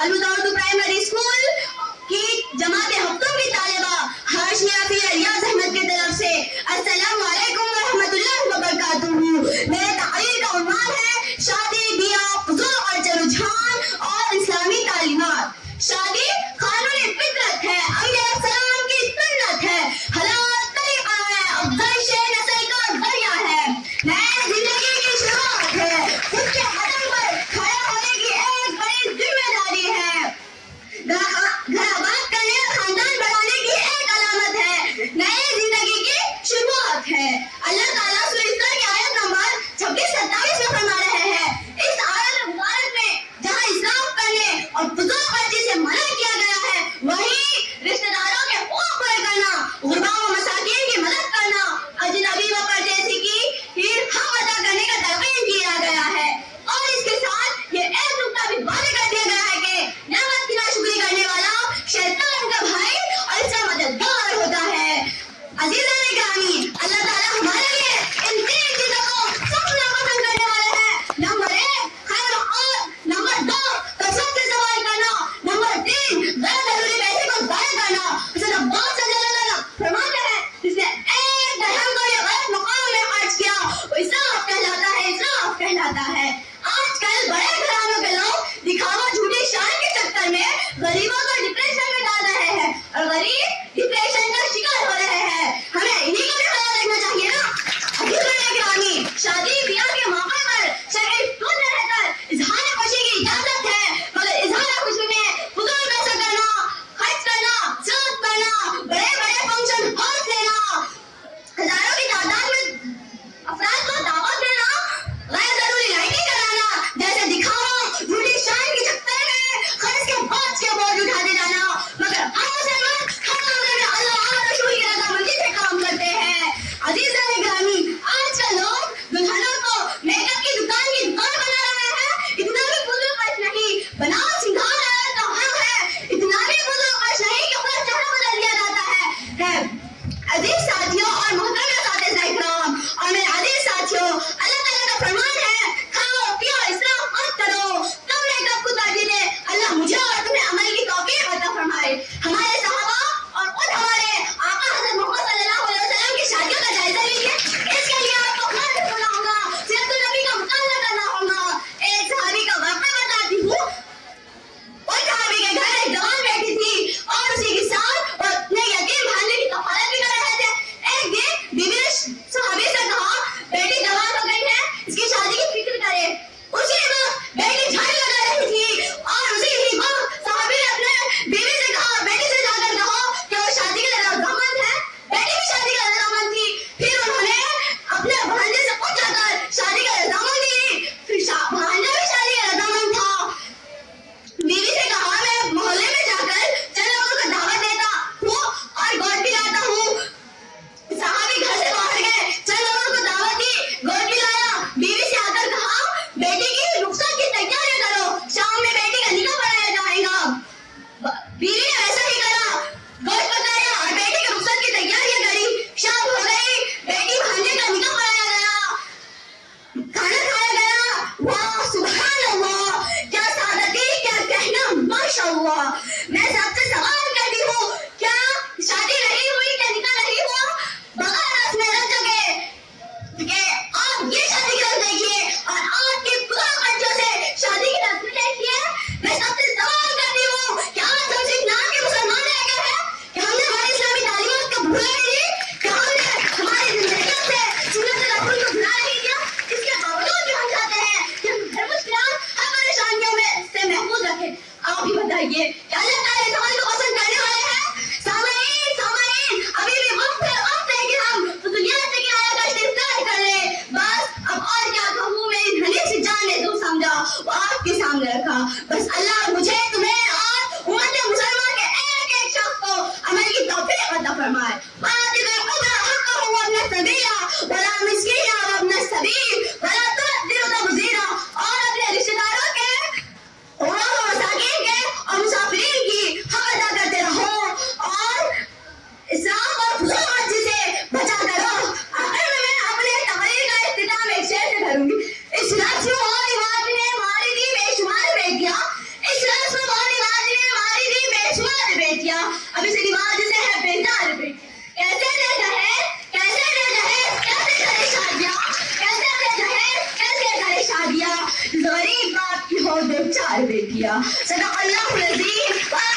अलविदा Urdu primary school की जमात हफ्तों की तालिबा हाशिया फी रियाज अहमद की तरफ से अस्सलाम वालेकुम व रहमतुल्लाहि व बरकातुहू। मेरे तकरीर का उन्वान है शादी, बियाह, फुजूल और रुझान और इस्लामी तालीमात। शादी कानूनी फितरत है, अंबिया सलाम की सुन्नत है, हलाल तरीका है, अफजाइश नस्ल का जरिया है, नए जिंदगी की शुरुआत है, उसके कदम पर खड़ा होने की एक बड़ी जिम्मेदारी है, घर आबाद करने, खानदान बढ़ाने की एक अलामत है, नए जिंदगी की शुरुआत है। अल्लाह ताला सूरह इस्रा की आयत नंबर 26-27 में फरमा रहे हैं, इस आयत मुबारक में जहाँ इसराफ करने और फुजूल खर्ची से मना किया गया है, वहीं रिश्तेदारों के हुकूक पूरे करना, गुरबा व मसाकीन की मदद करना, अजनबी व परदेसी की हक अदा करने का तलकीन किया गया है। और इसके साथ ये एक नुक्ता भी वाज़ेह कर दिया गया है कि नेमत की नाशुक्री करने वाला शैतान का भाई और इसका मददगार होता है। अज़ीज़ान गिरामी, अल्लाह ताला हमारे लिए इन तीन चीजों को सबसे नापसंद करने वाले हैं। नंबर 1 खैर और नंबर 2 कसरत से सवाल करना, नंबर 3 गैर जरूरी पैसे को जाया करना। हज़रत अब्बास रज़ियल्लाहु अन्हु फरमाते हैं, जिसने एक दरहम को ये गलत मकाम में खर्च किया वो इसराफ कहलाता है, इसराफ कहलाता है। आजकल बड़े घरानों के लोग दिखावा, झूठी शान के चक्कर में गरीबों को डिप्रेशन में डाल रहे हैं और गरीब डिप्रेशन का शिकार हो रहे हैं। हमें इन्हीं का भी ख्याल रखना चाहिए ना। अज़ीज़ान गिरामी, शादी ब्याह के मौके पर शरई सुन्न रहकर इज़हार खुशी की इजाजत है, मगर इज़हार खुशी में फुजूल पैसा करना, खर्च करना, सूद करना, बड़े-बड़े फंक्शन हॉल लेना, हजारों की तादाद में अफराद को दावत देना, गैर जरूरी लाइटिंग कराना, जैसे दिखावा, झूठी शान के चक्कर में खर्च के बोझ उठाते जाना, मगर हम मुसलमान हर मामले में अल्लाह और रसूल की रज़ामंदी से काम करते हैं। अज़ीज़ान गिरामी, आजकल लोग दुल्हनों को मेकअप की दुकान बना रहे हैं। इतना भी फुजूल खर्च नहीं, बनाओ सिंगार है तो हम है, इतना भी फुजूल खर्च नहीं कि पूरा चेहरा बदल दिया जाता है। अजीज साथियों और मोहतरम साथी इकराम और मेरे अजीज साथियों, अल्लाह ताला का फरमान है, खाओ पियो इसराफ मत करो, तुम मेकअप को तरजीह दे, अल्लाह मुझे और तुम्हें अमल की तौफीक अता फरमाए। हमारे सहाबा और खुद हमारे आका हज़रत मोहम्मद सल्लल्लाहु अलैहि वसल्लम की शादियों का जायजा लीजिए। इसके लिए आपको खुद सुनना होगा, सीरत नबी का मुताला करना होगा। एक सहाबी का वाक़या बताती हूँ। उस सहाबी के घर एक जवान बैठी थी और उसी के साथ वो अपने यतीम भांजे की कफालत भी कर रहे थे। एक दिन बीवी ने सहाबी से कहा, बेटी जवान हो गई है, इसकी शादी की फिक्र करे। उसी वक्त बेटी झाड़ू लगा रही थी और उसी ही वक्त सहाबी ने अपने बीवी से कहा, बेटी से जाकर कहो कि वो शादी के लिए रज़ामंद है। बेटी भी शादी के लिए रज़ामंद थी। फिर उन्होंने अपने भांजे से पूछकर शादी का रज़ामंद दी। फिर भांजा भी शादी का रज़ामंद था। बीवी से कहा, मैं मोहल्ले में जाकर चंद लोगों को दावत देता हूँ और गोद पिलाता हूँ। सहाबी घर से बाहर गए, चंद लोगों को दावत दी, गोद पिलाया। बीवी से आकर कहा, बेटी की रुखसत की तैयारी करो, शाम में बेटी का निकाह पढ़ाया जाएगा। बीवी ने वैसा ही करा, गोश्त पकाया और बेटी की रुखसत की तैयारियां करी। शाम हो गई, बेटी भांजे का निकाह पढ़ाया गया, खाना खाया गया। वाह सुभान अल्लाह, क्या सादती, क्या कहना, माशाअल्लाह। मैं सबसे सवाल करती हूँ, क्या शादी नहीं हुई, क्या निकाह नहीं हुआ? बगैर रस्म रस्म के आप ये शादी की रस्म देखिए और आपके पूरा बच्चों से शादी की रस्म देखिए। मैं सबसे सवाल करती हूँ, क्या आज हम सिर्फ नाम के मुसलमान रह गए हैं कि हमने हमारी इस्लामी तालीमात को भूला नहीं, कि हमने हमारी जिंदगियों से सुन्नत रसूल को भुला नहीं दिया? इसके बावजूद भी हम चाहते हैं कि हम हर मुश्किलात, हर परेशानियों में से महफूज रखें। आप ही बताइए, क्या अल्लाह ताला इस अमल को पसंद करने वाले हैं? सामईन, अभी भी वक्त है कि हम दुनिया से किराया गश्त इफ्तार कर लें। बस अब और क्या कहूँ, मैं इन हनी से जान ले जो समझा वो आपके सामने रखा। बस अल्लाह मुझे, तुम्हें और उम्मत मुसलमान के एक शख्स को अमल की तौफीक अता फरमाए। और अपने रिश्तेदारों के मसाकीन के और मुसाफिरीन की हक अदा करते रहो और इसराफ और फुजूल खर्ची से बचा करो। आखिर में मैं अपने तकरीर का इख्तिताम एक शेर से करूंगी। इस रस्म और रिवाज ने हमारी दी बेशुमार बेटियां, इस रस्म پیارے بیٹیا صدق اللہ العظیم.